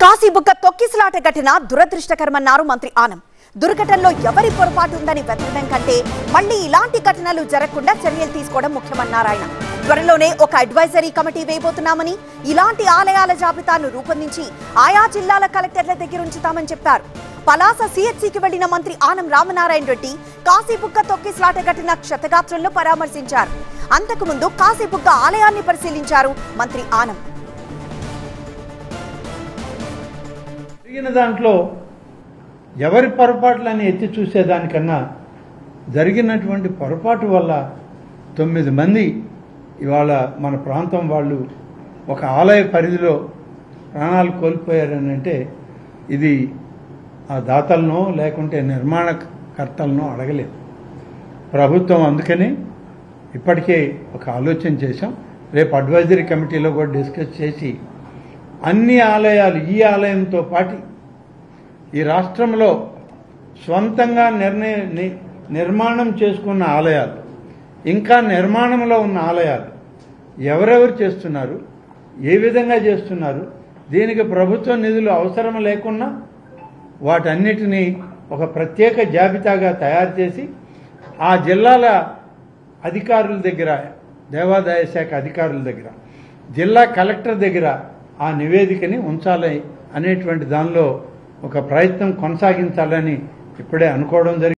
కాశీబుగ్గ తొక్కిసలాట ఘటన దురదృష్టకరమన్నారు మంత్రి ఆనం. దుర్ఘటనలో ఎవరి పొరపాటు ఉందని వెతకడం కంటే మళ్లీ ఇలాంటి ఘటనలు జరగకుండా చర్యలు తీసుకోవడం ముఖ్యమన్నారు ఆయన. త్వరలోనే ఒక అడ్వైజరీ కమిటీ వేయబోతున్నామని, ఇలాంటి ఆలయాల జాబితాను రూపొందించి ఆయా జిల్లాల కలెక్టర్ల దగ్గర ఉంచుతామని చెప్పారు. పలాస సిహెచ్సికి వెళ్లిన మంత్రి ఆనం రామనారాయణ రెడ్డి కాశీబుగ్గ తొక్కిసలాట ఘటన క్షతగాత్రులను పరామర్శించారు. అంతకుముందు కాశీబుగ్గ ఆలయాన్ని పరిశీలించారు మంత్రి ఆనం. జరిగిన దాంట్లో ఎవరి పొరపాట్లని ఎత్తి చూసేదానికన్నా జరిగినటువంటి పొరపాటు వల్ల 9 మంది ఇవాళ మన ప్రాంతం వాళ్ళు ఒక ఆలయ పరిధిలో ప్రాణాలు కోల్పోయారని అంటే ఇది ఆ దాతలను లేకుంటే నిర్మాణకర్తలను అడగలేదు. ప్రభుత్వం అందుకని ఇప్పటికే ఒక ఆలోచన చేశాం. రేపు అడ్వైజరీ కమిటీలో కూడా డిస్కస్ చేసి అన్ని ఆలయాలు ఈ ఆలయంతో పాటు ఈ రాష్ట్రంలో స్వంతంగా నిర్మాణం చేసుకున్న ఆలయాలు, ఇంకా నిర్మాణంలో ఉన్న ఆలయాలు ఎవరెవరు చేస్తున్నారు, ఏ విధంగా చేస్తున్నారు, దీనికి ప్రభుత్వ నిధులు అవసరం లేకున్నా వాటన్నిటినీ ఒక ప్రత్యేక జాబితాగా తయారు చేసి ఆ జిల్లాల అధికారుల దగ్గర, దేవాదాయ శాఖ అధికారుల దగ్గర, జిల్లా కలెక్టర్ దగ్గర ఆ నివేదికని ఉంచాలి అనేటువంటి దానిలో ఒక ప్రయత్నం కొనసాగించాలని ఇప్పుడే అనుకోవడం జరిగింది.